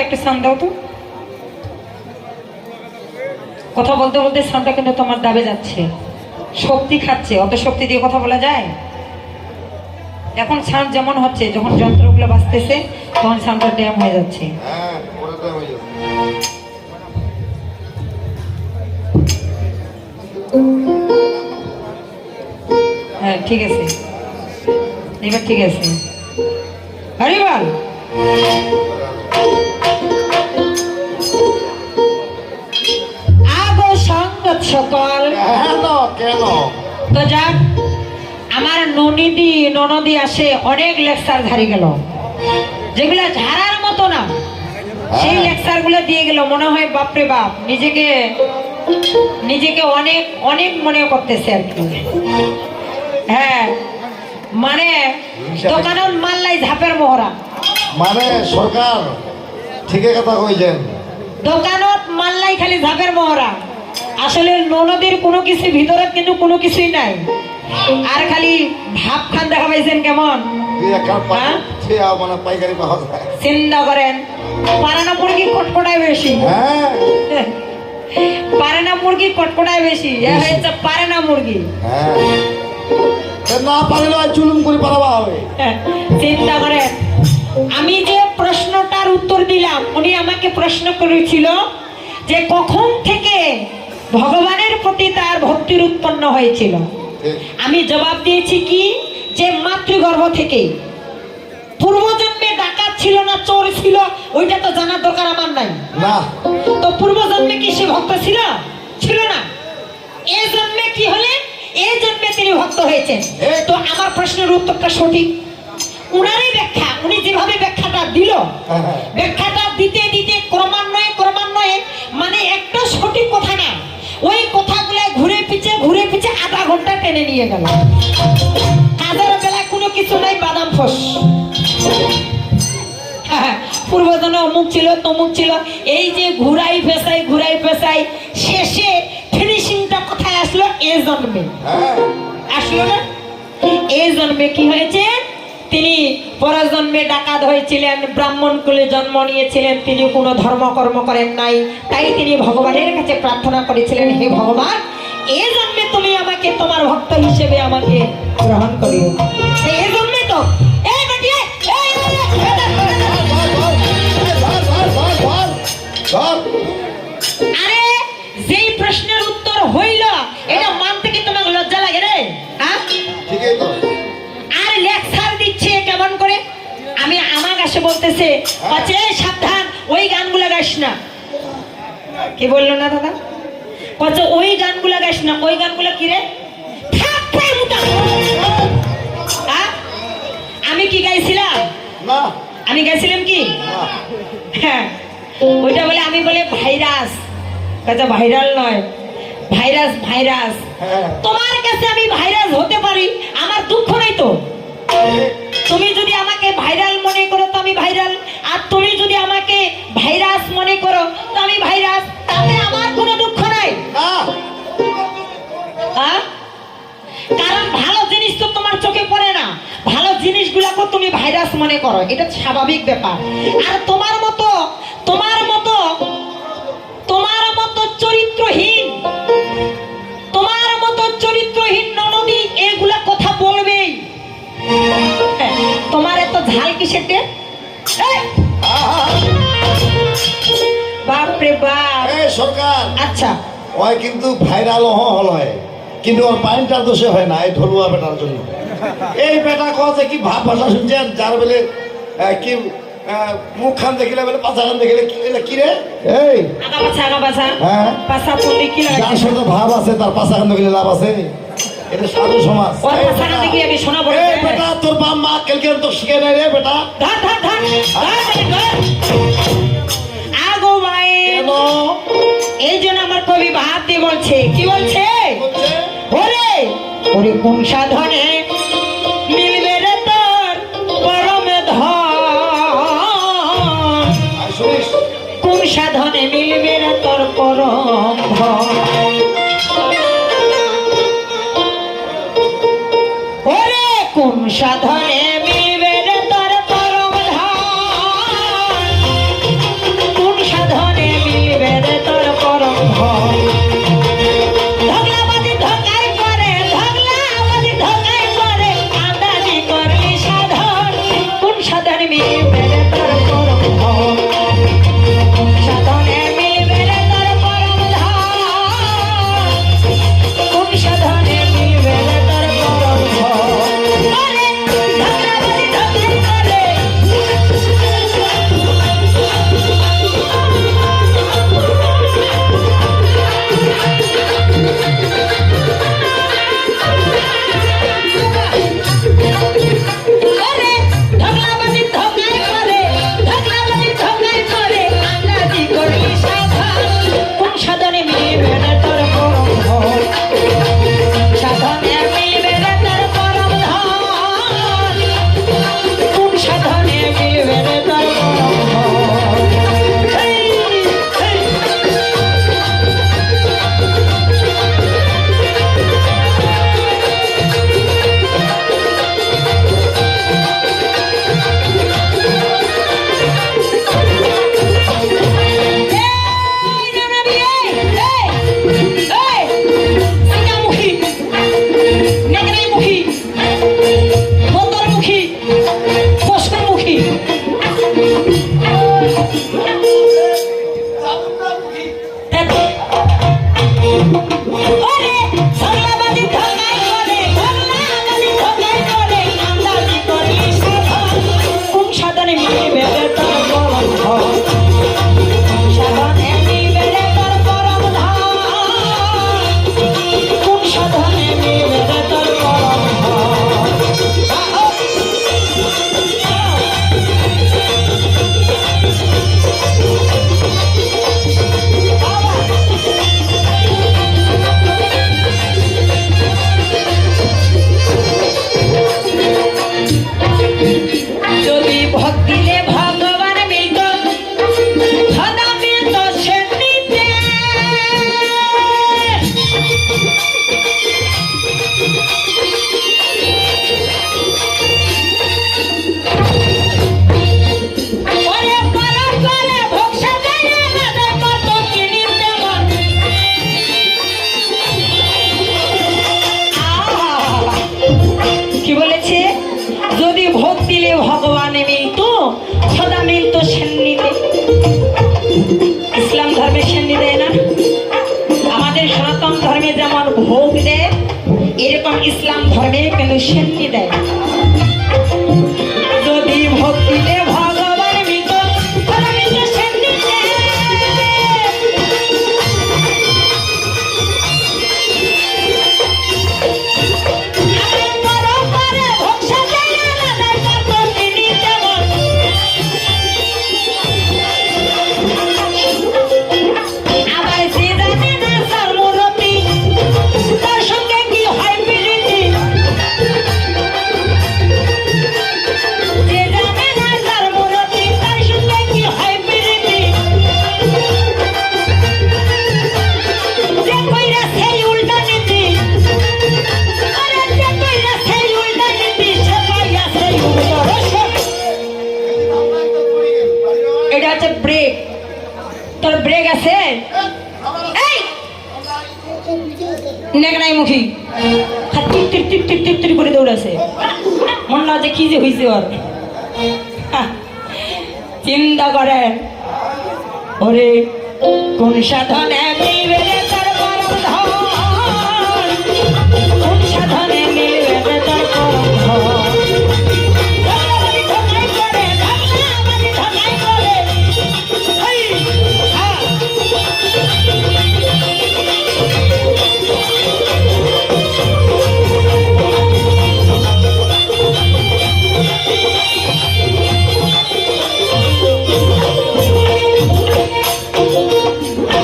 একটা সান দাও তো। কথা বলতে বলতে সানটা কিন্তু তোমার দাবে যাচ্ছে, শক্তি খাচ্ছে। অত শক্তি দিয়ে কথা বলা যায়? এখন সাউন্ড যেমন হচ্ছে, যখন যন্ত্রগুলো বাজতেছে তখন সাউন্ডটা ড্যাম হয়ে যাচ্ছে। হ্যাঁ ঠিক আছে, এবার ঠিক আছে। আরে বল, আগো সংগত সকল কেন তো যাক, আমার ননদি আসে অনেক লেকচার ঝাড়ি গেল, যেগুলো ঝাড়ার মতো না, সেই লেকচার গুলো দিয়ে গেল। মনে হয় বাপরে বাপ, নিজেকে অনেক অনেক মনে করতেছে আর কি। হ্যাঁ মানে দোকানত মাল্লাই ঝাপের মোহরা, মানে সরকার ঠিকই কথা কইছেন, দোকানত মাল্লাই খালি ঝাপের মোহরা। আসলে ননদের কোনো কিছু ভিতরে কিন্তু কোনো কিছুই নাই, আর খালি ভাব খান দেখা পাইছেন কেমন। চিন্তা করেন, পারানা মুরগি কটকটায় বেশি, পারানা মুরগি কটকটায় বেশি, হয়েছে পারানা মুরগি। না পারলে চুলুম করে পারাবা হবে। চিন্তা করেন, আমি যে প্রশ্নটার উত্তর দিলাম, উনি আমাকে প্রশ্ন করেছিল যে কখন থেকে ভগবানের প্রতি তার ভক্তির উৎপন্ন হয়েছিল। আমি জবাব দিয়েছি কি, যে মাতৃগর্ভ থেকে। পূর্বজন্মে ডাকাত ছিল না চোর ছিল, ওইটা তো জানার দরকার আমার নাই। তো পূর্বজন্মে কি সে ভক্ত ছিল? ছিল না। এই জন্মে কি হলে, এই জন্মে তিনি ভক্ত হয়েছেন। তো আমার প্রশ্নের উত্তরটা সঠিক। উনারই ব্যাখ্যা, উনি যেভাবে ব্যাখ্যাটা দিল, ব্যাখ্যাটা দিতে দিতে ক্রমান্বয়ে মানে একটা সঠিক কথা না, ওই কথাগুলো ঘুরে পিছে আধা ঘন্টা টেনে নিয়ে গেল। কাজের বেলায় কোনো কিছু নাই, বাদাম ফস। পূর্বজনে অমুক ছিল তমুক ছিল, এই যে ঘুরাই ফেসাই শেষে ফিনিশিংটা কোথায় আসলো? এই জন্মে আসলো না। এই জন্মে কি হয়েছে, তিনি পরজন্মে ডাকাত হয়েছিলেন, ব্রাহ্মণ কুলে জন্ম নিয়েছিলেন, তিনি কোনো ধর্মকর্ম করেন নাই। তাই তিনি ভগবানের কাছে প্রার্থনা করেছিলেন, হে ভগবান, এই জন্মে তুমি আমাকে তোমার ভক্ত হিসেবে আমাকে গ্রহণ করিও। এই জন্মে তো আরে যেই প্রশ্নের উত্তর হইল, এটা মানতে কি তোমার লজ্জা লাগে রে? আর লেকচার দিচ্ছে কেমন করে? আমি আমার কাছে বলতেছে, সাবধান ওই গানগুলা গাইস না। কি বললো না দাদা? বলছে ওই গানগুলা গাইস না। ওই গানগুলা কি রে? আমি কি গাইছিলাম? আমি গাইছিলাম কি? হ্যাঁ, ওইটা বলে আমি বলে ভাইরাস, ভাইরাল নয়, ভাইরাস। তোমার কাছে আমি ভাইরাস হতে পারি, আমার দুঃখ নাই তো। তুমি যদি আমাকে ভাইরাল মনে করো তো আমি ভাইরাল, আর তুমি যদি আমাকে ভাইরাস মনে করো তো আমি ভাইরাস, তাতে আমার কোনো দুঃখ নাই। কারণ ভালো জিনিস তো তোমার চোখে পড়ে না, ভালো জিনিসগুলাকে তুমি ভাইরাস মনে করো, এটা স্বাভাবিক ব্যাপার। আর তোমার মতো চরিত্রহীন ননদি এগুলা কথা বলবেই। তোমার এত ঝাল কিসেতে? বাপরে বাপ। সরকার আচ্ছা, ওই কিন্তু ভাইরাল হল হয়, কিন্তু ওর পাইনটার দোষে হয় না, এই ঢলুয়া বেটার জন্য। এই বেটা কথা কি ভাব ভাষা শুনছেন, যার বেলে কি মুখ খান দেখিলে বলে পাছা খান দেখিলে কি রে? এই যার সাথে ভাব আছে তার পাছা খান দেখিলে লাভ আছে? এটা সাধু সমাজ। বেটা তোর বাপ মা কেলকে তো শিখে নাই রে বেটা। এই জন্য আমার কবি ভাব দিয়ে বলছে, কি বলছে? ওরে ওরে কোন সাধনে মিলবে রে তোর পরম ধন, কোন সাধনে মিলবে রে তোর পরম ধন। ওরে কোন সাধনে মিলবে রে তোর পরম ধন, ওরে ধগলাবাজি ধগাই করে, ধগলাবাজি ধগাই করে, আন্দাজি করি সাধন। কোন সাধনে মিলবে রে তোর পরম ধন? কোন সাধনে মিলবে রে তোর পরম ধন? কোন সাধনে মিলবে রে তোর পরম ধন? যদি ভক্তিলে ভগবান মিলত, সদা মিলত সেননিতে। ওরে পরম করে ভোগ সাজাইয়া রাধে কত কিনিতে মন। কি বলেছে? যদি ভোগ দিলে ভগবানে মিলত, সদা মিলত সেননিতে। ইসলাম ধর্মে সেননি দেয় না? আমাদের সনাতন ধর্মে যেমন ভোগ দেয়, এরকম ইসলাম ধর্মে কেন সেননি দেয়? যদি ভোগ দিলে ভগবান মিলত, সদা মিলত সেননিতে। পরম করে ভোগ সাজাইয়া রাধে কত কিনিতে মন। আবার যে জানে না তার মূরতি, তার সঙ্গে কি হয় প্রীতি। যে জানে না তার মূরতি, তার সঙ্গে কি হয় প্রীতি। যে কইরা সেই উল্টা নীতি, আরে যে কইরা সেই উল্টা নীতি, সে পাইয়া সেই উল্টা রসন। এটা হচ্ছে ব্রেক। তোর ব্রেক আছে? এই নেকড়াই মুখী টিপ টিপ টিপ টিপ টিপ টিপ করে দৌড়াছে। মন না যে কি যে হয়েছে ওর। চিন্তা করেন, ওরে কোন সাধনে মিলবে রে তোর পরম ধন? কোন সাধনে মিলবে রে তোর পরম ধন? ধগলাবাজি ধগাই করে, ধগলাবাজি ধগাই করে, এই, হ্যাঁ।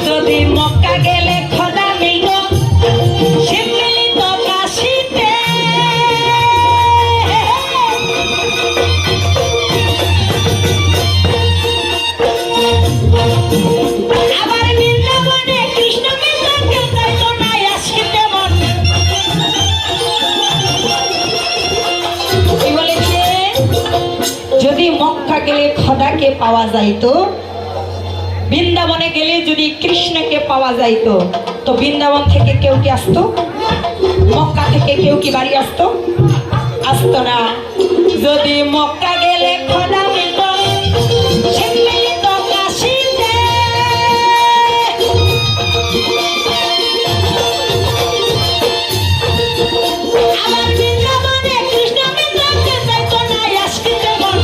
যদি মক্কা গেলে খোদা মিলত, শিব মিলিত কাশীতে। আবার বৃন্দাবনে কৃষ্ণ মিলত, কেউ যাইতো না আসিতে মন। কি বলেছে? যদি মক্কা গেলে খোদাকে পাওয়া যাইতো, বৃন্দাবনে গেলে যদি কৃষ্ণকে পাওয়া যাইতো, তো বৃন্দাবন থেকে কেউ কি আসতো? মক্কা থেকে কেউ কি বাড়ি আসতো? আসতো না। যদি মক্কা গেলে খোদা মিলত, শিব মিলিত কাশীতে। আবার বৃন্দাবনে কৃষ্ণ মিলত, কেউ যাইতো না আসিতে মন।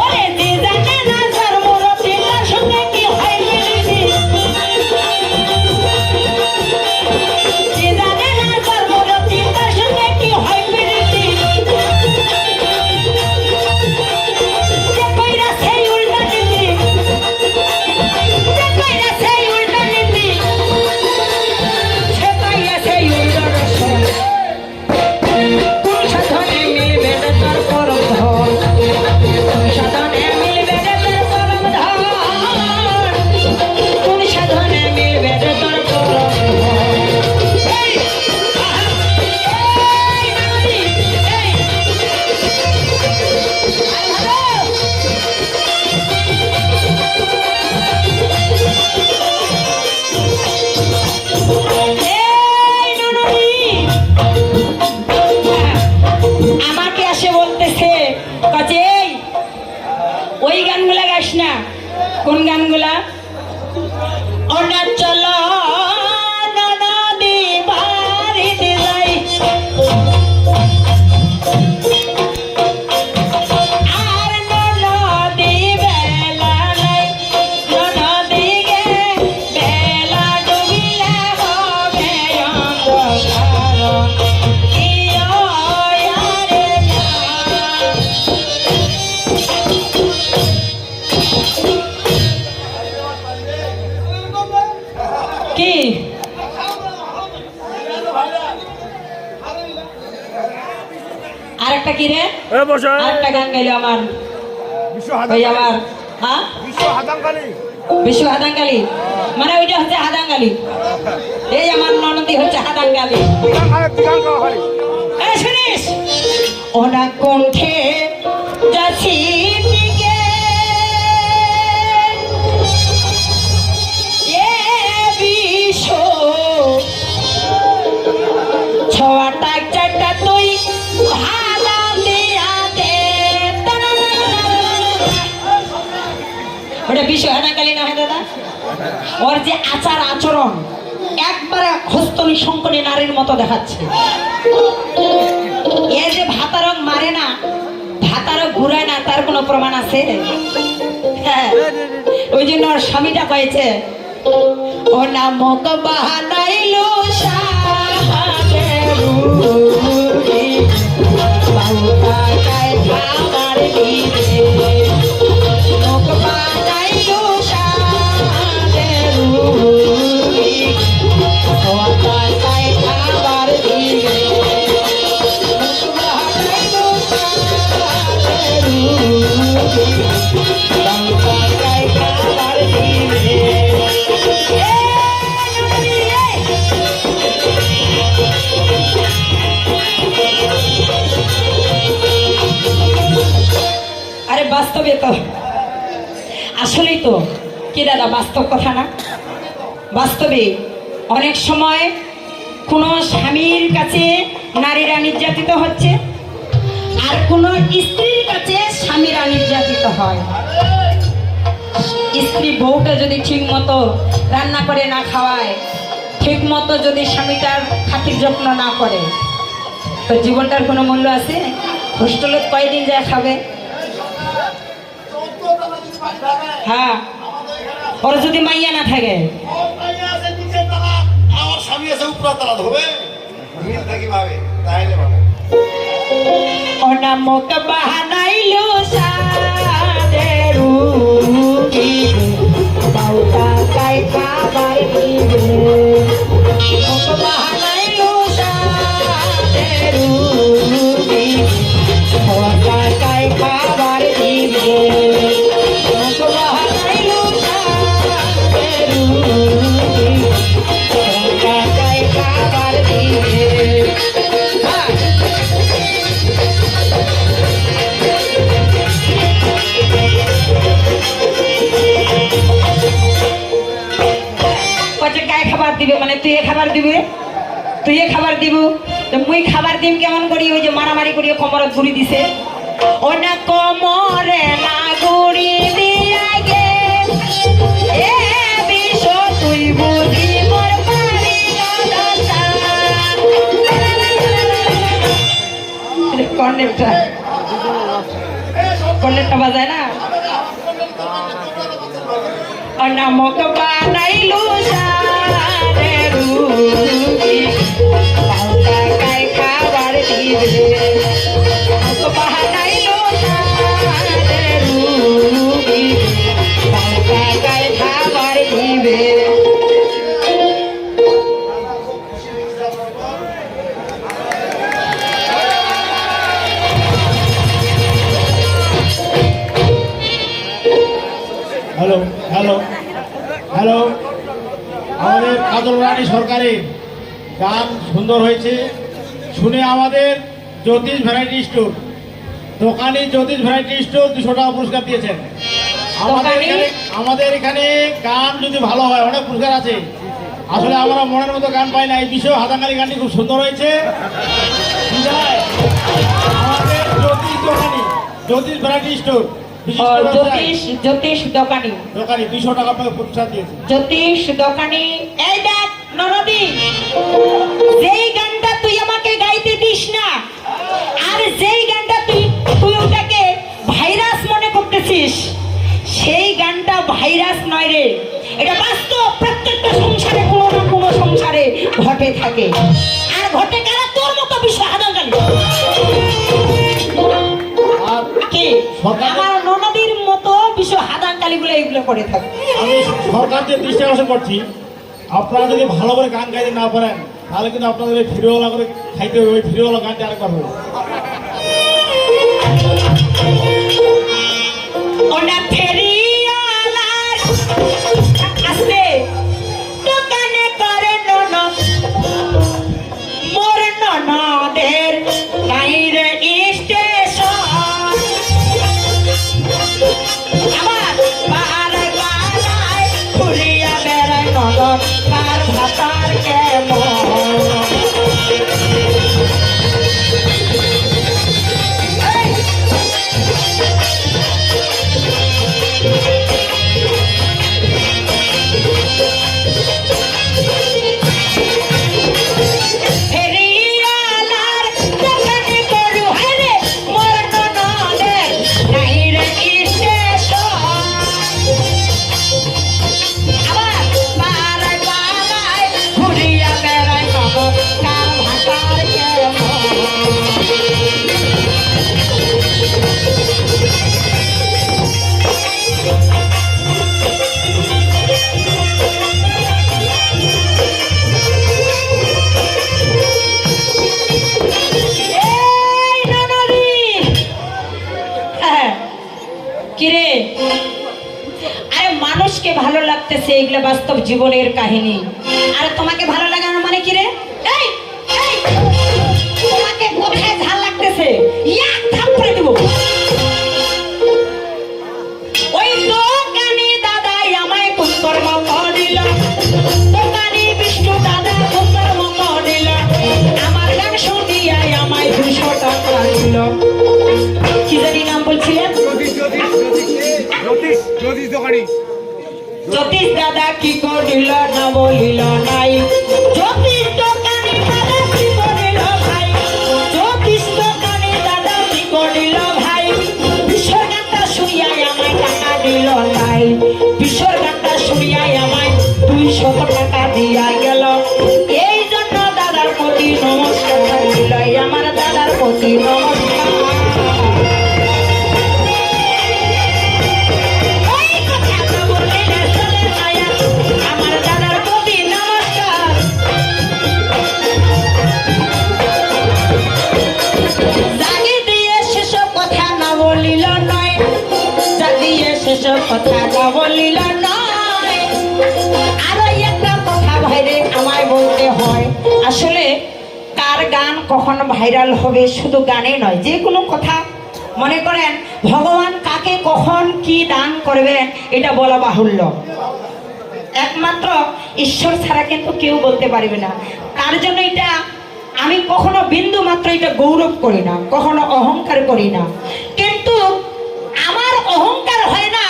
ওরে যে জানে না তার মূরতি, তার সঙ্গে কি হয় প্রীতি। যে জানে না তার মূরতি, তার কোন গানগুলা? ওনা চলো নদী বাড়িতে যাই, আর নদী বেলা নাই, নদী গে বেলা ডুবিলে হবে অন্ধকার, ইয়ো ইয়ারে না। কি আরেকটা কি রে? আরেকটা গান গাইলো আমার ওই আমার হ্যাঁ বিশ্ব হাদাঙ্গালি, মানে ওইটা হচ্ছে হাদাঙ্গালি, এই আমার ননদি হচ্ছে হাদাঙ্গালি। এই শুনিস, ওনা কণ্ঠে যাচ্ছি দিকে, এ বিশ্ব ছটা চারটা তুই ভালো দিয়া দে। ওটা বিশ্ব হাদাঙ্গালি না হয় দাদা? ওর যে আচার আচরণ একবারে হস্তনি শঙ্করী নারীর মতো দেখাচ্ছে। এ যে ভাতারং মারে না, ভাতারও ঘুরায় না, তার কোনো প্রমাণ আছে? হ্যাঁ, ওই জন্য ওর স্বামীটা কয়েছে, ও নামক বাহানাইলো শাহাদেরু বাউটা কায় খাবার দিবে, লোক বানাইলো শাহাদেরু বাউটা কায় খাবার দিবে, লোক বানাইলো শাহাদেরু বাউটা কায় খাবার দিবে। আরে বাস্তবে তো, আসলেই তো কি দাদা, বাস্তব কথা না? বাস্তবে অনেক সময় কোনো স্বামীর কাছে নারীরা নির্যাতিত হচ্ছে, আর কোনো স্ত্রীর কাছে স্বামীরা নির্যাতিত হয়। স্ত্রী বউটা যদি ঠিক মতো রান্না করে না খাওয়ায়, ঠিক মতো যদি স্বামীটার খাতির যত্ন না করে, তো জীবনটার কোনো মূল্য আছে? হোস্টেলে কয়দিন যায় খাবে? হ্যাঁ, ওর যদি মাইয়া না থাকে, আমার স্বামী আছে উপরা তারা ধোবে, মিল থাকি ভাবে তাইলে ভাবে। অনামক বাহানাইলো সাদেরু বাউটা কাই খাবার দিবে, অনামক বাহানাইলো সাদেরু বাউটা কাই খাবার দিবে, অনামক বাহানাইলো সাদেরু বাউটা কাই খাবার দিবে। খাবার দিবে মানে তুই খাবার দিবে, তুই খাবার দিব, মুই খাবার দিম কেমন করি? ওই যে মারামারি করিয়ে কোমরত গুড়ি দিছে, ও না কোমরে না গুড়ি দিয়া গে, এ বিষ তুই বুঝি মোর বাড়ি দাদা। কর্নেরটা কর্নেরটা বাজায় না, অনামক বানাইলো সাদেরু বাউটা কাই খাবার দিবে, অনামক বানাইলো সাদেরু বাউটা কাই খাবার দিবে। হ্যালো হ্যালো হ্যালো, আমাদের কাজল রানী সরকারি গান সুন্দর হয়েছে শুনে আমাদের জ্যোতিষ ভ্যারাইটি স্টোর দোকানি জ্যোতিষ ভ্যারাইটি স্টোর 200 টাকা পুরস্কার দিয়েছেন। আমাদের এখানে গান যদি ভালো হয় অনেক পুরস্কার আছে, আসলে আমরা মনের মতো গান পাই না, এই বিষয়ে হাদাঙ্গালি গানটি খুব সুন্দর হয়েছে। আমাদের জ্যোতিষ দোকানি জ্যোতিষ ভ্যারাইটি স্টোর বিশিষ্ট ও, ব্যবসায়ী। জ্যোতিষ দোকানি। দোকানি 200 টাকা আপনাকে প্রতিষ্ঠান দিয়েছে। জ্যোতিষ দোকানি। এই দেখ ননদি, যেই গানটা তুই আমাকে গাইতে দিস না, আর যেই গানটা তুই ওটাকে ভাইরাস মনে করতেছিস, সেই গানটা ভাইরাস নয় রে, এটা বাস্তব। প্রত্যেকটা সংসারে কোনো না কোনো সংসারে ঘটে থাকে, আর ঘটে কারা? তোর মতো বিষয় হাদাঙ্গালি। আর কি সরকার- আমার ননদীর মতো বিষয় হাদাঙ্গালি গুলো এগুলো করে থাকে। আমি সরকার যে দৃষ্টি আকর্ষণ করছি, আপনারা যদি ভালো করে গান গাইতে না পারেন তাহলে কিন্তু আপনাদের ওই ফিরেওয়ালা করে খাইতে হবে। ওই ফিরেওয়ালা গানটা আরেকবার হবে। ওনা ফেরিওয়ালার আসবে দোকানে করে ননদ, মোর ননদের বাইরে স্টেশন। আমার পাড়ায় পাড়ায় ঘুরিয়া বেড়ায় ননদ, তার ভাতার কেমন। ফেরিওয়ালার দোকানে গরু হারে, মোর ননদের বাইরে স্টেশন। আবার পাড়ায় পাড়ায় ঘুরিয়া বেড়ায় ননদ, তার ভাতার কেমন। এই ননদি, হ্যাঁ, কিরে? আরে মানুষকে ভালো লাগতেছে, এগুলো বাস্তব জীবনের কাহিনী। আর তোমাকে ভালো লাগানো মানে কিরে? এই এই, তোমাকে কোথায় ঝাল লাগতেছে? এক থাপ্পড়ে দেব। ওই দোকানি দাদাই আমায় কুকর্ম দিল, দোকানি বিষ্ণু দাদা কুকর্ম দিল, আমার গান শুনিয়াই আমায় 200 টাকা দিল। কি জানি নাম বলছিলেন? জ্যোতিষ দাদা কি করিল না বলিল নাই, জ্যোতিষ দোকানি দাদা কি করিল ভাই, জ্যোতিষ দোকানি দাদা কি করিল ভাই, বিশ্বর গানটা শুনিয়াই আমায় টাকা দিল নাই, বিশ্বর গানটা শুনিয়াই আমায় 200 টাকা দিয়া গেল। এই জন্য দাদার প্রতি নমস্কার দিল, আমার দাদার প্রতি নমস্কার। ওই কথাটা বলিলে চলে না, আমার দাদার প্রতি নমস্কার। জানি দিয়ে সেসব কথা না বলিল নয়, জানিয়ে সেসব কথা না বলিল নয়। আরো একটা কথা ভাইরে আমায় বলতে হয়, আসলে কার গান কখন ভাইরাল হবে শুধু গানে নয়, যে কোনো কথা। মনে করেন ভগবান কাকে কখন কি দান করবেন এটা বলা বাহুল্য, একমাত্র ঈশ্বর ছাড়া কিন্তু কেউ বলতে পারবে না। তার জন্য এটা আমি কখনো বিন্দু মাত্র এটা গৌরব করি না, কখনো অহংকার করি না। কিন্তু আমার অহংকার হয় না,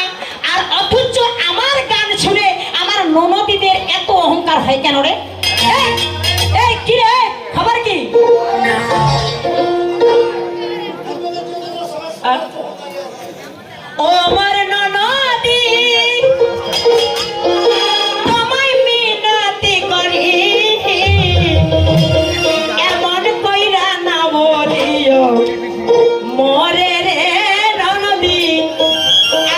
আর অথচ আমার গান শুনে আমার ননদীদের এত অহংকার হয় কেন রে? এই, এই কি রে, খবর কি? ও আমার ননদী, তোমায় মিনতি করি, এমন কইরা না বলিও মরে রে ননদী,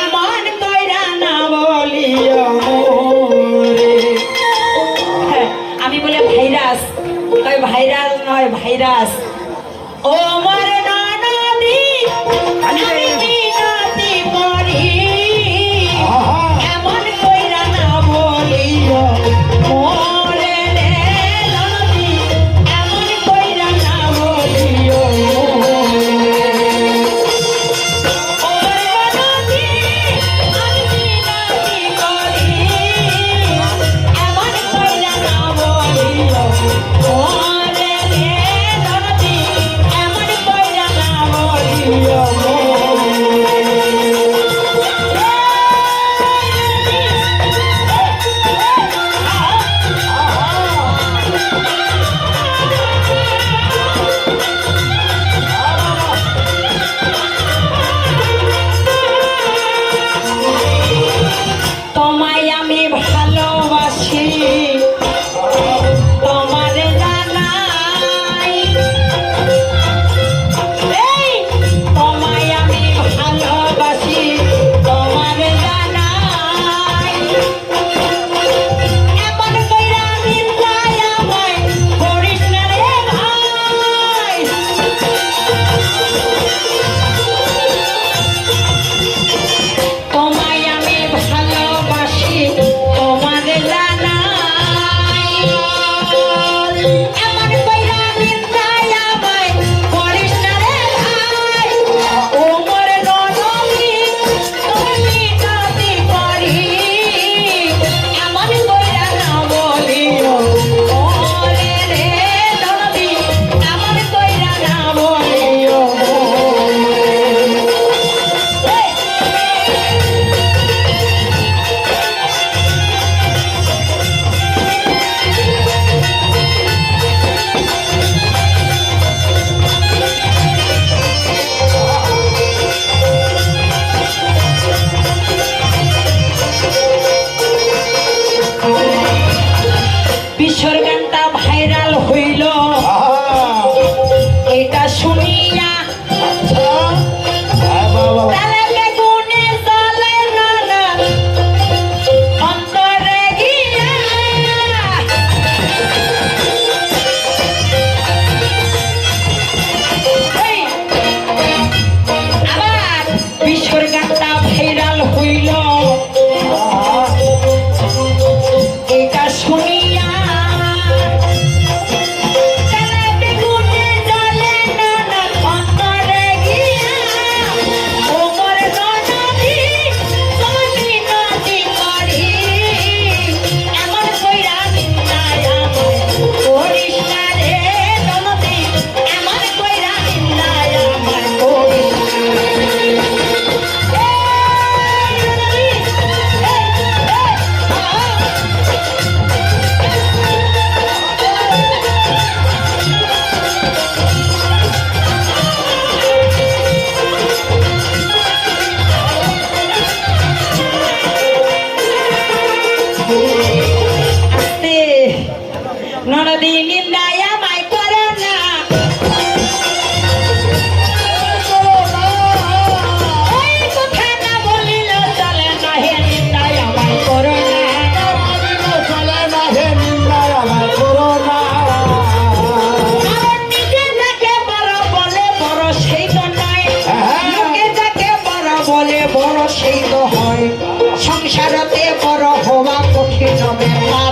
এমন কইরা না বলিও মরে। হ্যাঁ, আমি বলে ভাইরাস, ওই ভাইরাল নয় ভাইরাস। ও আমার ননদী, আমি মিনতি করি, এমন কইরা না বলিও মরে রে ননদী, এমন কইরা না বলিও মরে। ও ননদী, আমি মিনতি করি, এমন কইরা না বলিও মরে রে ননদী, আস্তে ননদী নিন্দায় আমায় করে না, এই কথা না বলিল চলে না, হে নিন্দায় আমায় করো না। চলে না হে নিন্দায় আমায় করো না। কারণ নিজে যাকে বড় বলে বড় সেই তো নয়, লোকে যাকে বড় বলে বড় সেই তো হয়। সংসারতে বড় হওয়া কঠিন ব্যাপার,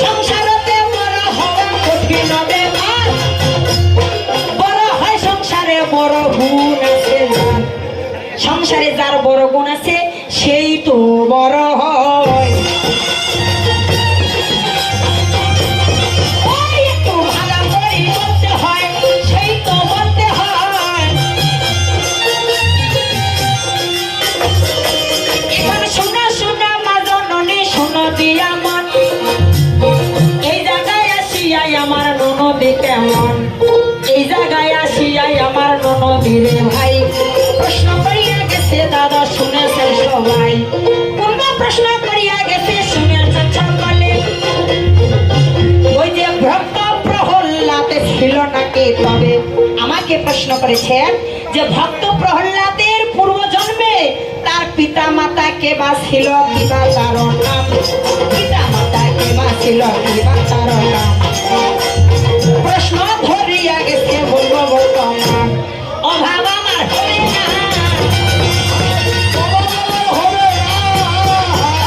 সংসারতে বড় হওয়া কঠিন ব্যাপার। বড় হয় সংসারে বড় গুণ আছে যার, সংসারে যার বড় গুণ আছে সেই তো বড় হয়। ওই একটু ভালো করে বলতে হয়, সেই তো বলতে হয়। এবার শোনা শোনা মা জননী শোনো দিয়া মন, এই জায়গায় আসিয়াই আমার ননদী কেমন, এই জায়গায় আসিয়াই আমার ননদীরে ভাই প্রশ্ন করিয়া গেছে দাদা শুনেছেন সবাই, পূর্ব প্রশ্ন করিয়া গেছে শুনেছেন সকলে। ওই যে ভক্ত প্রহ্লাদ ছিল নাকি, তবে আমাকে প্রশ্ন করেছেন যে ভক্ত প্রহ্লাদের পূর্ব জন্মে তার পিতা মাতা কে বা ছিল কিবা তার নাম, পিতা মাতা কে বা ছিল কিবা তার নাম। প্রশ্ন ধরিয়া গেছে বলবো বর্তমান, অভাব আমার হবে না,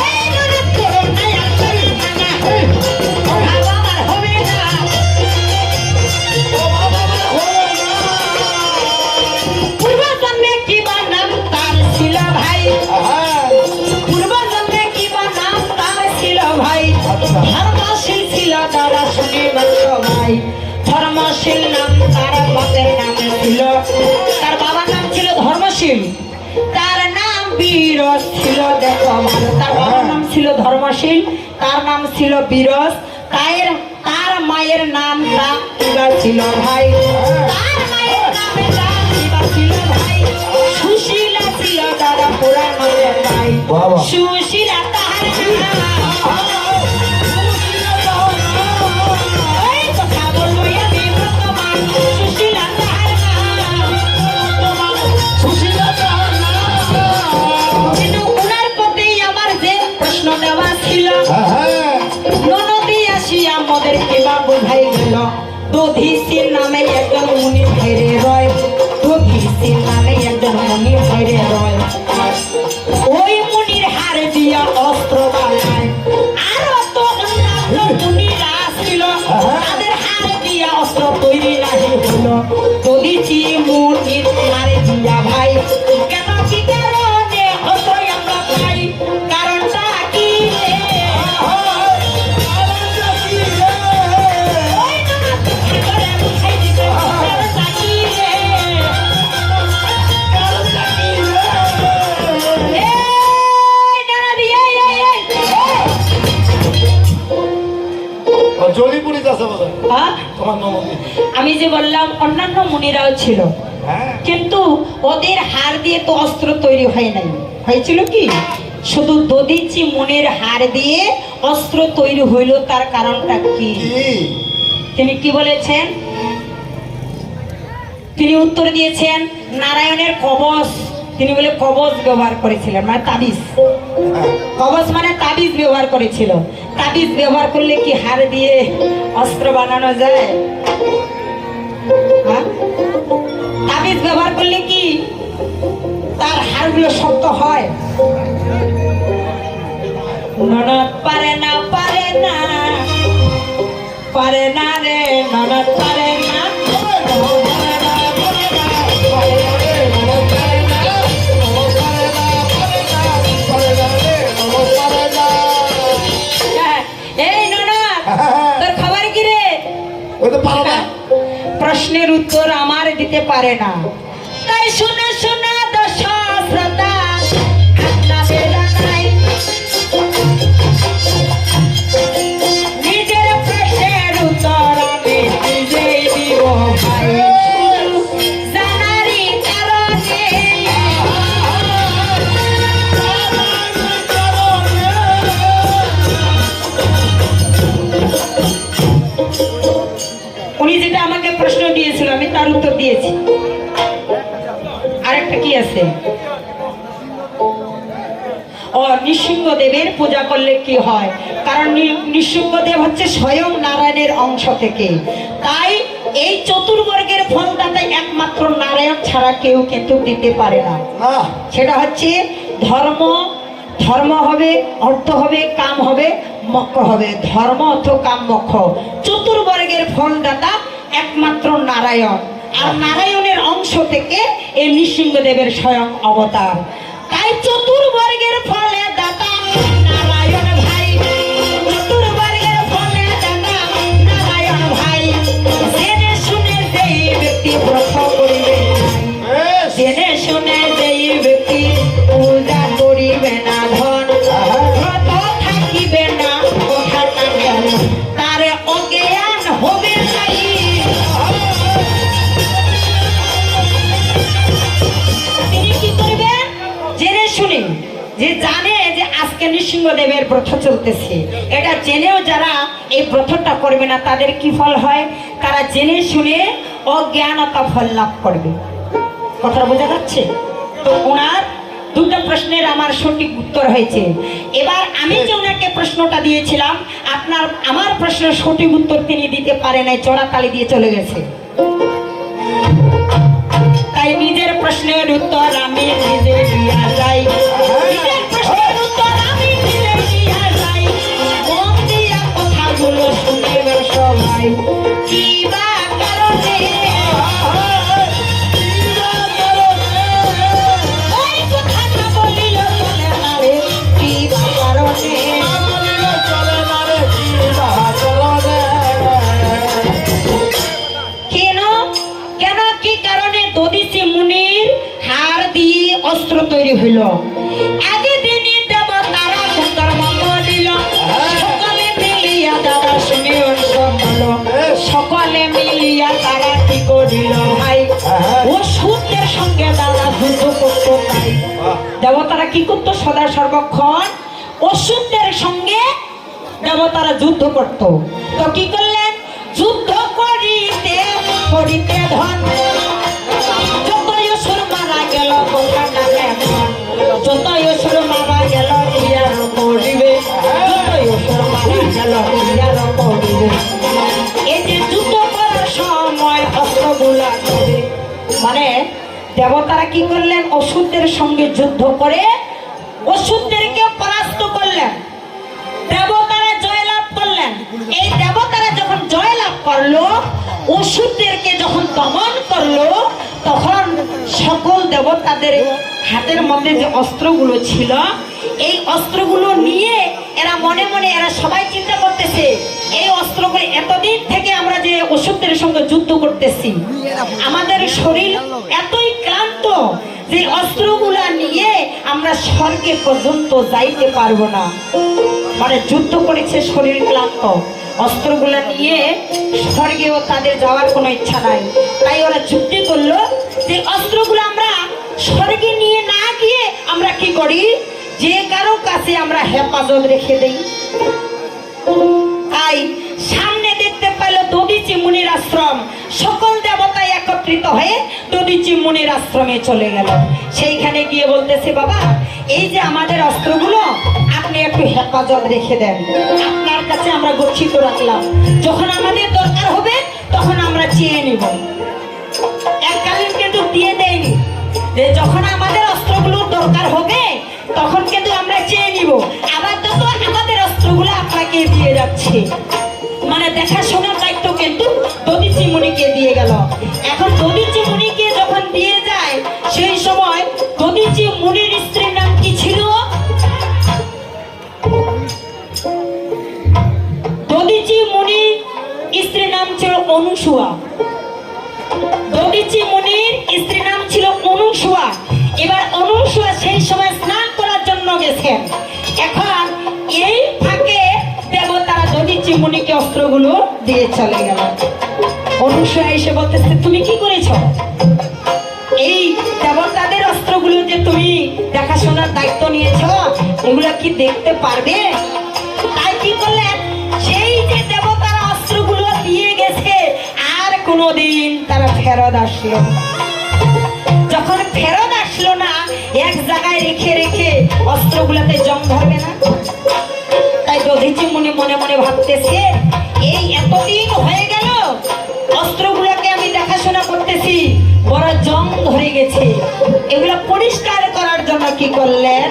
এই ননদ করো না, আর করিস না, অভাব আমার হবে না। পূর্ব জন্মে কিবা নাম তার ছিল ভাই, পূর্ব জন্মে কিবা নাম তার ছিল ভাই, ধর্মশীল ছিল তারা শুনিবেন সবাই। ধর্মশীল নাম তার বাপের নামে ছিল, তার বাবার নাম ছিল ধর্মশীল, তার নাম বীরস ছিল। দেখো ভালো, তার বাবার নাম ছিল ধর্মশীল, তার নাম ছিল বীরস। তার মায়ের নামটা কিবা ছিল ভাই, তার মায়ের নামটা কিবা ছিল ভাই। সুশীলা ছিল তারা পুরাণ ভাই, বাবা। সুশীলা তাহার নাম। এই কথা বলবো আমি বর্তমান, সুশীলা তাহার নাম, সুশীলা তাহার নাম। কিন্তু উনার প্রতি আমার যে প্রশ্ন দেওয়া ছিল, ননদী আসিয়া আমাদের কিবা বোঝাই গেল। দধিসির নামে একজন মুনি ভাইরে রয়, দধিসির নামে একজন মুনি ভাইরে রয়। ওই মুনির হারে দিয়া অস্ত্র বানায়, আরো তো অন্যান্য মুনিরা ছিল, তাদের হারে দিয়া অস্ত্র তৈরি নাহি হলো। দধিসি মুনির হারে দিয়া ভাই, কেন কি কারণে অস্ত্র আমরা পাই, কারণটা কি রে? ওই ননদ কথা করে বুঝাই দিবে, কারণটা কি রে? এই ননদি, এই। জলিপুরি আছে বোধ হয় হ্যাঁ? তোমার নমতি। আমি যে বললাম অন্যান্য মুনিরাও ছিল, হ্যাঁ কিন্তু ওদের হাড় দিয়ে তো অস্ত্র তৈরি হয় নাই, হয়েছিল কি শুধু দধিচি মুনির হাড় দিয়ে অস্ত্র তৈরি হইল। তার কারণটা কি? কি তিনি কি বলেছেন? তিনি উত্তর দিয়েছেন নারায়ণের কবচ। তিনি বলে কবচ ব্যবহার করেছিলেন, মানে তাবিজ। কবচ মানে তাবিজ ব্যবহার করেছিল। তাবিজ ব্যবহার করলে কি হাড় দিয়ে অস্ত্র বানানো যায়? হ্যাঁ? তাবিজ ব্যবহার করলে কি তার হাড়গুলো শক্ত হয়? ননদ পারে না, পারে না, পারে না রে ননদ, পারে না। এই ননদ, তোর খবর কি রে? ওই তো পারো না। প্রশ্নের উত্তর আমার দিতে পারে না, তাই শুনে শুনে দশরথা খাতনা বেলা নাই। নিজের প্রশ্নের উত্তর আমি নিজেই দিব ভাই, জানারই কারণে। একটা কি আছে, ও নৃসিংহদেবের পূজা করলে কি হয়, কারণ নৃসিংহদেব হচ্ছে স্বয়ং নারায়ণের অংশ থেকে, তাই এই চতুর্বর্গের ফলদাতা একমাত্র নারায়ণ ছাড়া কেউ কিন্তু দিতে পারে না। না, সেটা হচ্ছে ধর্ম, ধর্ম হবে, অর্থ হবে, কাম হবে, মোক্ষ হবে। ধর্ম, অর্থ, কাম, মোক্ষ, চতুর্বর্গের ফলদাতা একমাত্র নারায়ণ। আর নারায়ণের অংশ থেকে এই নৃসিংহদেবের স্বয়ং অবতার। তাই চতুর্বর্গের ফলে দাতা নারায়ণ ভাই, চতুর্বর্গের ফলে দাতা নারায়ণ ভাই। জেনে শুনে যেই ব্যক্তি ব্রত করিবে, জেনে শুনে যেই ব্যক্তি পূজা করিবে না ধন, ব্রত থাকিবে না কথাটা জ্ঞান, তার অজ্ঞান হবে নাই। তিনি কি করবেন? জেনে শুনে, যে জানে যে আজকে নৃসিংহদেবের ব্রত চলতেছে, এটা জেনেও যারা এই ব্রতটা করবে না তাদের কি ফল হয়? তারা জেনে শুনে অজ্ঞানতা ফল লাভ করবে। কথা বোঝা যাচ্ছে? তো ওনার দুটো প্রশ্নের আমার সঠিক উত্তর হয়েছে। এবার আমি যে ওনাকে প্রশ্নটা দিয়েছিলাম, আমার প্রশ্নের সঠিক উত্তর তিনি দিতে পারে নাই, চড়াতালি দিয়ে চলে গেছে। তাই নিজের প্রশ্নের উত্তর আমি নিজে দিয়া যাই, নিজের প্রশ্নের উত্তর আমি নিজে দিয়া যাই। মন দিয়া কথাগুলো শুনিবে সবাই, কি বা কারণে ওই কথাটা বলিল চলে না রে, কি বা কারণে কেন কেন কি কারণে দধিচি মুনির হাড় দিয়ে অস্ত্র তৈরি হইল? আগে দিনই দেব তারা সুন্দর মঙ্গ দিল, সকলে মিলিয়া দাদা শুনে সকল, সকলে মিলিয়া তারা কি করিল ভাই, ও সূর্যের সঙ্গে দাদা যুদ্ধ করত। তাই দেবতারা কি করতো? সদা সর্বক্ষণ অসুরদের সঙ্গে দেবতারা যুদ্ধ করত। তো কি করলেন? যুদ্ধ করিতে করিতে ধন, যতই অসুর মারা গেল কথাটা কেমন, যতই অসুর মারা গেল ইয়ার করিবে, যতই অসুর মারা গেল ইয়ার করিবে। এই যে যুদ্ধ করার সময় অস্ত্রগুলা হবে, মানে দেবতারা কি করলেন? অসুরদের সঙ্গে যুদ্ধ করে অসুরদেরকে পরাস্ত করলেন, দেবতারা জয়লাভ করলেন। এই দেবতারা যখন জয়লাভ করলো, অসুরদেরকে যখন দমন করলো, তখন সকল দেবতাদের হাতের মধ্যে যে অস্ত্রগুলো ছিল, এই অস্ত্রগুলো নিয়ে এরা মনে মনে এরা সবাই চিন্তা করতেছে, এই অস্ত্রগুলো এতদিন থেকে আমরা যে অসুরদের সঙ্গে যুদ্ধ করতেছি, আমাদের শরীর এতই ক্লান্ত যে অস্ত্রগুলা নিয়ে আমরা স্বর্গে পর্যন্ত যাইতে পারবো না। মানে যুদ্ধ করেছে, শরীর ক্লান্ত, অস্ত্রগুলা নিয়ে স্বর্গেও তাদের যাওয়ার কোনো ইচ্ছা নাই। তাই ওরা যুক্তি করলো যে অস্ত্রগুলো আমরা স্বর্গে নিয়ে না গিয়ে আমরা কি করি, যে কারো কাছে আমরা হেফাজত রেখে দেই। তাই সামনে দেখতে পেল দধিচি মুনির আশ্রম, সকল দেবতা একত্রিত হয়ে দধিচি মুনির আশ্রমে চলে গেল। সেইখানে গিয়ে বলতেছে, বাবা এই যে আমাদের অস্ত্রগুলো আপনি একটু হেফাজত রেখে দেন, আপনার কাছে আমরা গচ্ছিত রাখলাম, যখন আমাদের দরকার হবে তখন আমরা চেয়ে নিব। এককালীন কিন্তু দিয়ে দেয়নি, যে যখন আমাদের অস্ত্রগুলোর দরকার হবে তখন কিন্তু আমরা চেয়ে নিব, আবার তো আমাদের অস্ত্রগুলো আপনাকে দিয়ে যাচ্ছে। মানে দেখাশোনার দায়িত্ব কিন্তু দধিচি মুনিকে দিয়ে গেল। এখন দধিচি মুনিকে যখন দিয়ে যায়, সেই সময় দধিচি মুনির স্ত্রীর নাম কি ছিল? দধিচি মুনির স্ত্রীর নাম ছিল অনুসুয়া। দধিচি মুনির স্ত্রীর নাম ছিল অনুসুয়া। এবার অনুসুয়া সেই সময় স্নান করার জন্য গেছেন। এখন এই ফাঁকে দেবতারা দধিচি মুনিকে অস্ত্রগুলো দিয়ে চলে গেল। অনুসুয়া এসে বলতেছে, তুমি কি করেছ? এই দেবতাদের অস্ত্রগুলো যে তুমি দেখাশোনার দায়িত্ব নিয়েছ, এগুলো কি দেখতে পারবে? তাই কি করলেন, সেই যে দেবতারা অস্ত্রগুলো দিয়ে গেছে আর কোনোদিন তারা ফেরত আসলো। যখন ফেরত এক জায়গায় রেখে রেখে অস্ত্রগুলোতে জং ধরবে না? তাই দধিচি মুনি মনে মনে ভাবতেছে, এই এতদিন হয়ে গেল অস্ত্রগুলোকে আমি দেখাশোনা করতেছি, বড় জং ধরে গেছে। এগুলো পরিষ্কার করার জন্য কি করলেন?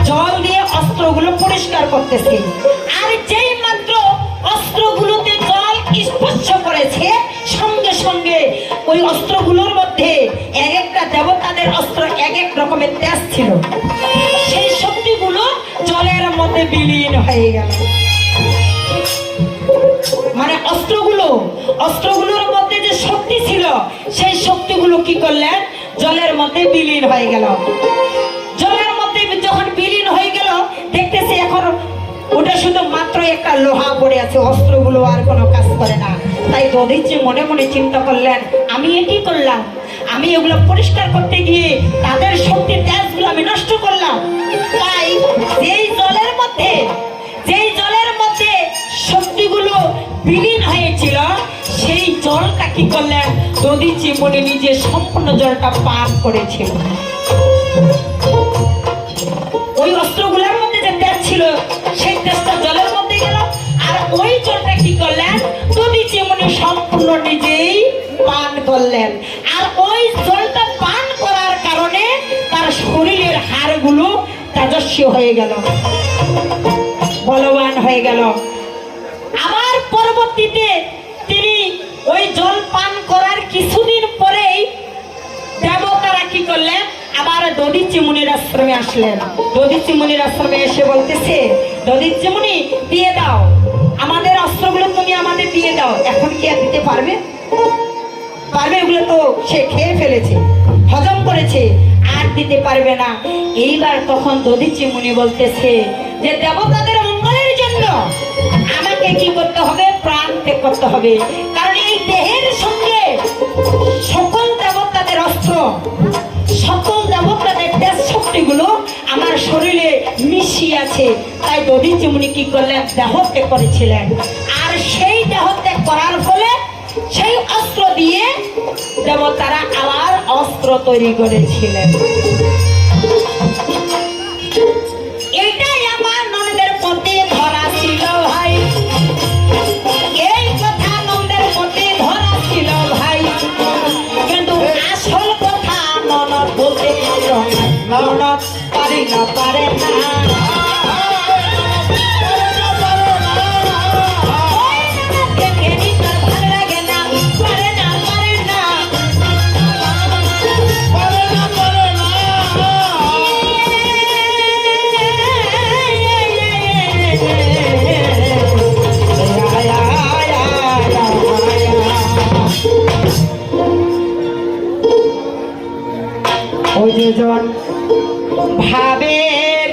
জল দিয়ে অস্ত্রগুলো পরিষ্কার করতেছে। আর যেই মাত্র অস্ত্রগুলোতে জল স্পর্শ করেছে, সঙ্গে সঙ্গে ওই অস্ত্রগুলোর মধ্যে এক একটা দেবতাদের অস্ত্র এক এক রকমের তেজ ছিল, সেই শক্তিগুলো জলের মধ্যে বিলীন হয়ে গেল। মানে অস্ত্রগুলোর মধ্যে যে শক্তি ছিল, সেই শক্তিগুলো কি করলেন? জলের মধ্যে বিলীন হয়ে গেল। জলের মধ্যে যখন বিলীন হয়ে গেল, দেখতেছি এখন ওটা শুধু মাত্র একটা লোহা পড়ে আছে, অস্ত্রগুলো আর কোনো কাজ করে না। তাই দধিচি মনে মনে চিন্তা করলেন, আমি এটি করলাম, আমি এগুলো পরিষ্কার করতে গিয়ে তাদের শক্তির তেজগুলো আমি নষ্ট করলাম। তাই যেই জলের মধ্যে শক্তিগুলো বিলীন হয়েছিল, সেই জলটা কি করলেন? দধিচি মনে নিজে সম্পূর্ণ জলটা পান করেছিল। ওই অস্ত্রগুলোর মধ্যে যে তেজ ছিল, সেই তেজটা জলের মধ্যে গেল, আর ওই জলটা কি করলেন? দধিচি মুনি সম্পূর্ণ নিজেই পান করলেন। আর ওই জলটা পান করার কারণে তার শরীরের হাড়গুলো তেজস্বী হয়ে গেল, বলবান হয়ে গেল। আবার পরবর্তীতে তিনি ওই জল পান করার কিছুদিন পরেই দেবতারা কি করলেন? আবার দধিচি মুনির আশ্রমে আসলেন। দধিচি মুনির আশ্রমে এসে বলতেছে, দধিচি মুনি, দিয়ে দাও আমাদের অস্ত্রগুলো, তুমি আমাদের দিয়ে দাও। এখন কি আর দিতে পারবে? এগুলো তো সে খেয়ে ফেলেছে, হজম করেছে, আর দিতে পারবে না। এইবার তখন দধিচি মুনি বলতেছে যে দেবতাদের মঙ্গলের জন্য আমাকে কি করতে হবে? প্রাণ ত্যাগ করতে হবে। কারণ এই দেহের সঙ্গে সকল দেবতাদের অস্ত্র, সকল দেবতাদের তেজ শক্তিগুলো আমার শরীরে মিশিয়ে আছে। তাই দধিচি মুনি কি করলেন? দেহ ত্যাগ করেছিলেন। আর সেই দেহ ত্যাগ করার ফলে সেই অস্ত্র দিয়ে দেবতারা আবার অস্ত্র তৈরি করেছিলেন। এটাই আমার ননদের প্রতি ধরা ছিল ভাই, এই কথা ননদের প্রতি ধরা ছিল ভাই। কিন্তু আসল কথা ননদ বলতে ননদ পারে না। ওই যেজন ভাবের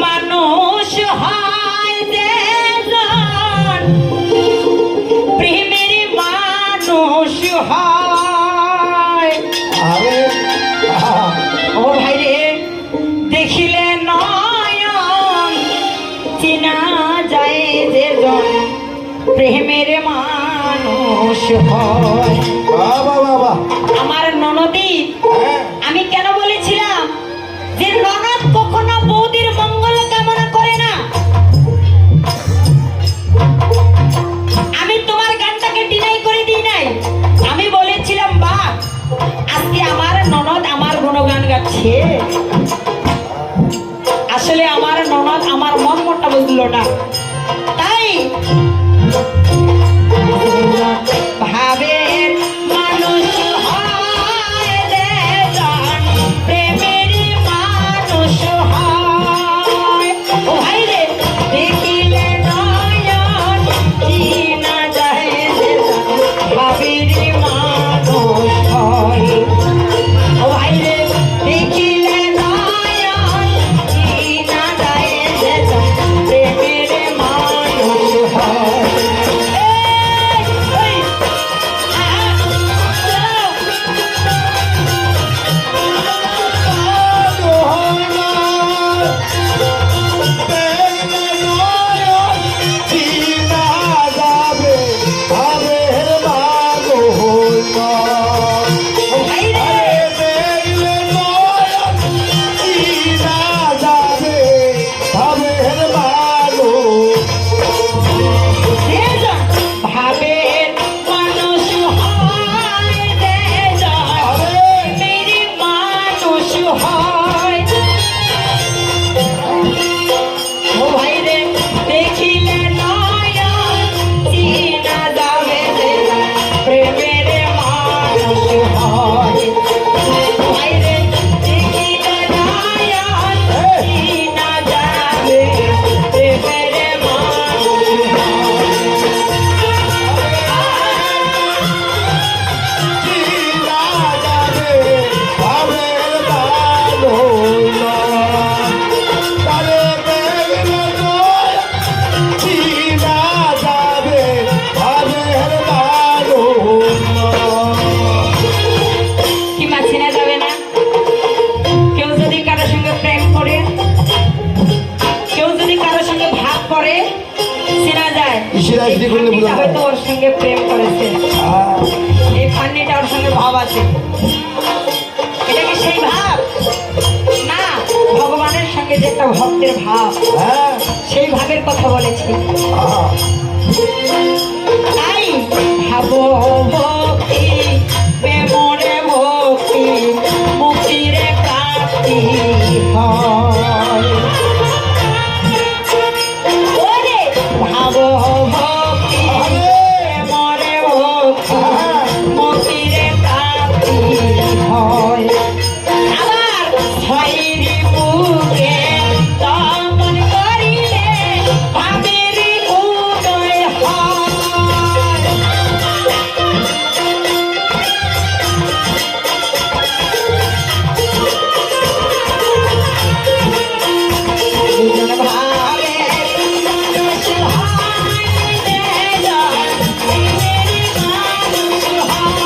মানুষ হয়, যেজন প্রেমের মানুষ হয়। ও ভাই রে, দেখিলে নয়ন চিনা যায়, যেজন প্রেমের মানুষ হয়। আমার ননদী, আমি কেন বলেছিলাম যে ননদ কখনো বৌদির মঙ্গল কামনা করে না? আমি তোমার গানটাকে ডিনাই করে দিই নাই। আমি বলেছিলাম, বাহ, আজকে আমার ননদ আমার গুণগান গাচ্ছে। আসলে আমার ননদ আমার মন মোটা বুঝলো না। তাই ভাবের মানুষ হয়, যেজন প্রেমের মানুষ হয়। ও ভাই রে, দেখিলে নয়ন চিনা যায়, যেজন ভাবের মানুষ হয়। ও ভাই রে, দেখিলে নয়ন চিনা যায়, যেজন প্রেমের পরে চেনা যায় কিসের আইডি করলে বোঝা যায়? হয়তো ওর সঙ্গে প্রেম করেছে, এই ফান্নিটা ওর সঙ্গে ভাব আছে। এটা কি সেই ভাব? না, ভগবানের সঙ্গে যে একটা ভক্তের ভাব, হ্যাঁ সেই ভাবের কথা বলেছি। তাই ভাবো ভক্তি, প্রেমরে ভক্তি, মুক্তিরে প্রাপ্তি হয়। ওরে ভাবো ভক্তি, প্রেমরে ভক্তি, মুক্তিরে প্রাপ্তি হয়। আবার হইরি বুকে দমন করিলে ভাবেরি উদয় হয়। দুজন ভাবে মানুষ হয়, দেজন প্রেমেরি মানুষ হয়।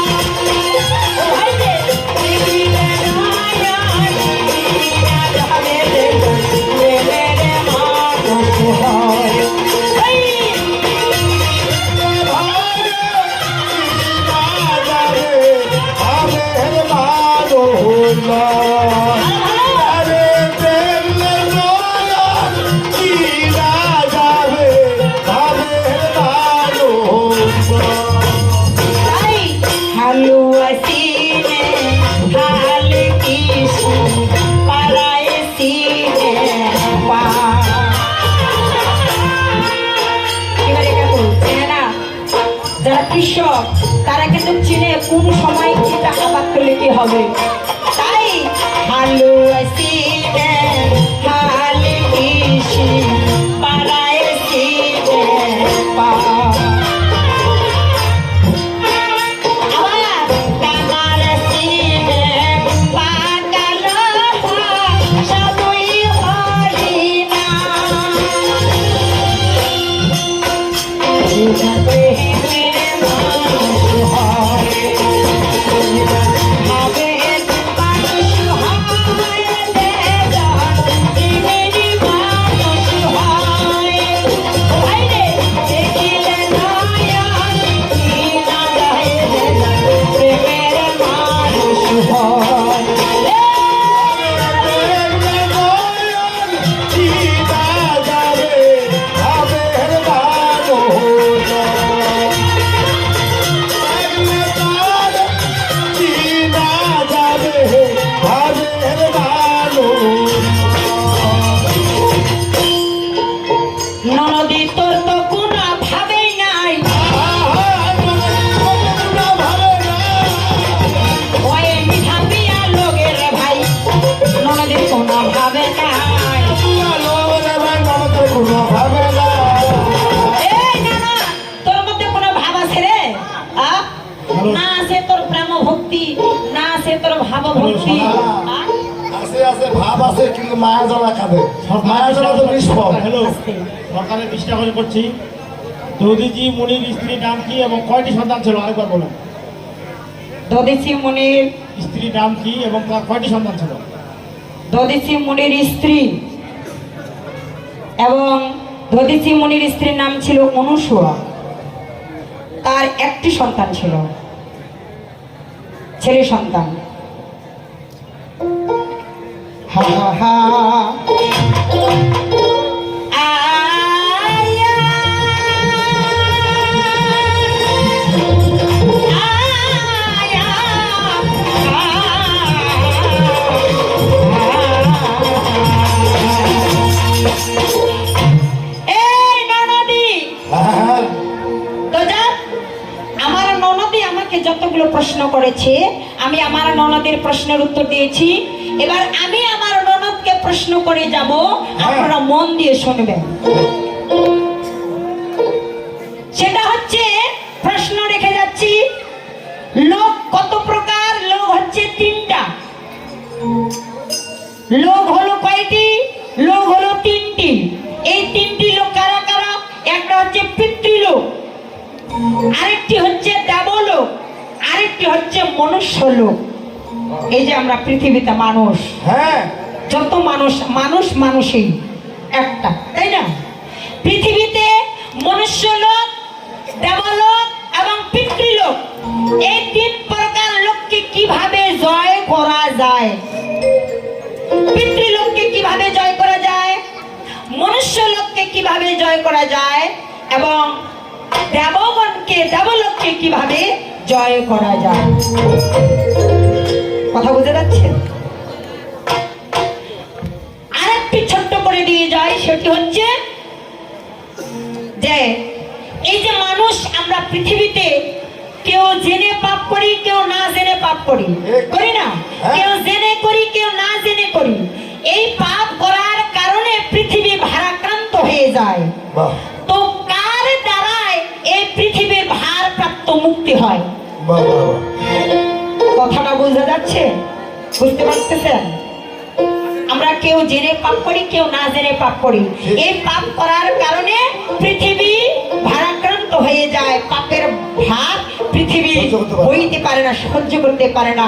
হইতে দেখিলে নয়ন, দেখিয়া যাবে দেজন প্রেমেরি মানুষ হয়। এই তাই হালুয়া সিনে হাল কিসু পারায় সিনে পা। এবারে কেমন চেনে না? যারা কৃষক তারা কিন্তু চিনে কোন সময় কোনটা আবাদ করলে কি হবে। তাই হালুয়া সিনে হাল কিসু পারায় সিনে পা। আবার কামার সিনে পাকাল সবই হরি না। প্রেমের মানুষ হয়, ভাবের মানুষ হয়, দেজন প্রেমেরই মানুষ হয়। ভাইরে দেখিলে নয়ন, চিনা যায় দেজন প্রেমের মানুষ হয়। ননদী তোর তো কোনো ভাবেই নাই, ওই ভাবিয়া লোকের ভাই ননদীর কোনো ভাবে নাই। এই না না, তোর মধ্যে কোনো ভাব আছে রে? আ? না আছে তোর প্রেম ভক্তি, না আছে তোর ভাব ভক্তি। আ? আছে আছে ভাব আছে কিন্তু মায়া জ্বালা কাঁদে, মায়া জ্বালা তো নিষ্ফল। হ্যালো, সরকারের দৃষ্টি আকর্ষণ করছি, দধিজি মুনির স্ত্রীর নাম কি এবং কয়টি সন্তান ছিল আরেকবার বলুন। দধিচি মুনির, স্ত্রীর নাম কি এবং তার কয়টি সন্তান ছিল? দধিচি মুনির স্ত্রী এবং দধিচি মুনির স্ত্রীর নাম ছিল অনুসুয়া। তার একটি সন্তান ছিল, ছেলে সন্তান। হা হা হা আয়া আয়া এই ননদী হ্যাঁ তো যা, আমার ননদী আমাকে যতগুলো প্রশ্ন করেছে আমি আমার ননদের প্রশ্নের উত্তর দিয়েছি। এবার আমি আমার ননদকে প্রশ্ন করে যাব, আপনারা মন দিয়ে শুনবেন। সেটা হচ্ছে, প্রশ্ন রেখে যাচ্ছি, লোক কত প্রকার? লোক হচ্ছে তিনটা। লোক হলো কয়টি? লোক হলো তিনটি। এই তিনটি লোক কারা কারা? একটা হচ্ছে পিতৃলোক, আরেকটি হচ্ছে দেবলোক, আরেকটি হচ্ছে মনুষ্য লোক। এই যে আমরা পৃথিবীতে মানুষ, হ্যাঁ যত মানুষ, মানুষ মানুষই একটা, তাই না? পৃথিবী তিন প্রকার লোককে কিভাবে জয় করা যায়, পিতৃলোককে কিভাবে জয় করা যায়, মনুষ্য লোককে কিভাবে জয় করা যায় এবং দেবগণকে দেবলোককে কিভাবে জয় করা যায়। কথা বুঝে যাচ্ছে? আরেকটি ছোট্ট করে দিয়ে যায়, সেটি হচ্ছে যে এই যে মানুষ আমরা পৃথিবীতে কেউ জেনে পাপ করি, কেউ না জেনে পাপ করি, করি না? কেউ জেনে করি, কেউ না জেনে করি। এই পাপ করার কারণে পৃথিবী ভারাক্রান্ত হয়ে যায়। বাহ তো কার দ্বারায় এই পৃথিবীর ভারপ্রাপ্ত মুক্তি হয়? বাহ বাহ বাহ। কথাটা বোঝা যাচ্ছে? বুঝতে পারতেছেন? আমরা কেউ জেনে পাপ করি, কেউ না জেনে পাপ করি। এই পাপ করার কারণে পৃথিবী ভারাক্রান্ত হয়ে যায়। পাপের ভার পৃথিবী বইতে পারে না, সহ্য করতে পারে না।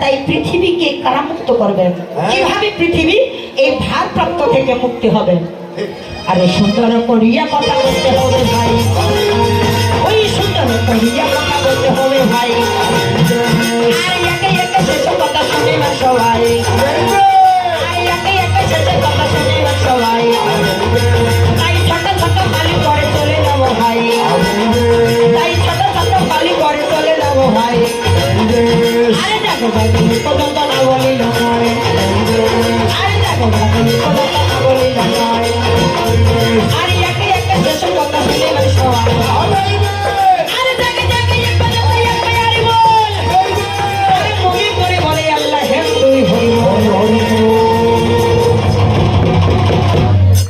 তাই পৃথিবীকে কারামুক্ত করবেন। কিভাবে পৃথিবী এই ভারপ্রাপ্ত থেকে মুক্তি হবে? আরে সুন্দর করিয়া কথা বলতে হবে ভাই, ওই সুন্দর করিয়া কথা বলতে হবে ভাই। আর একে একে শেষ কথা শুনে না সবাই।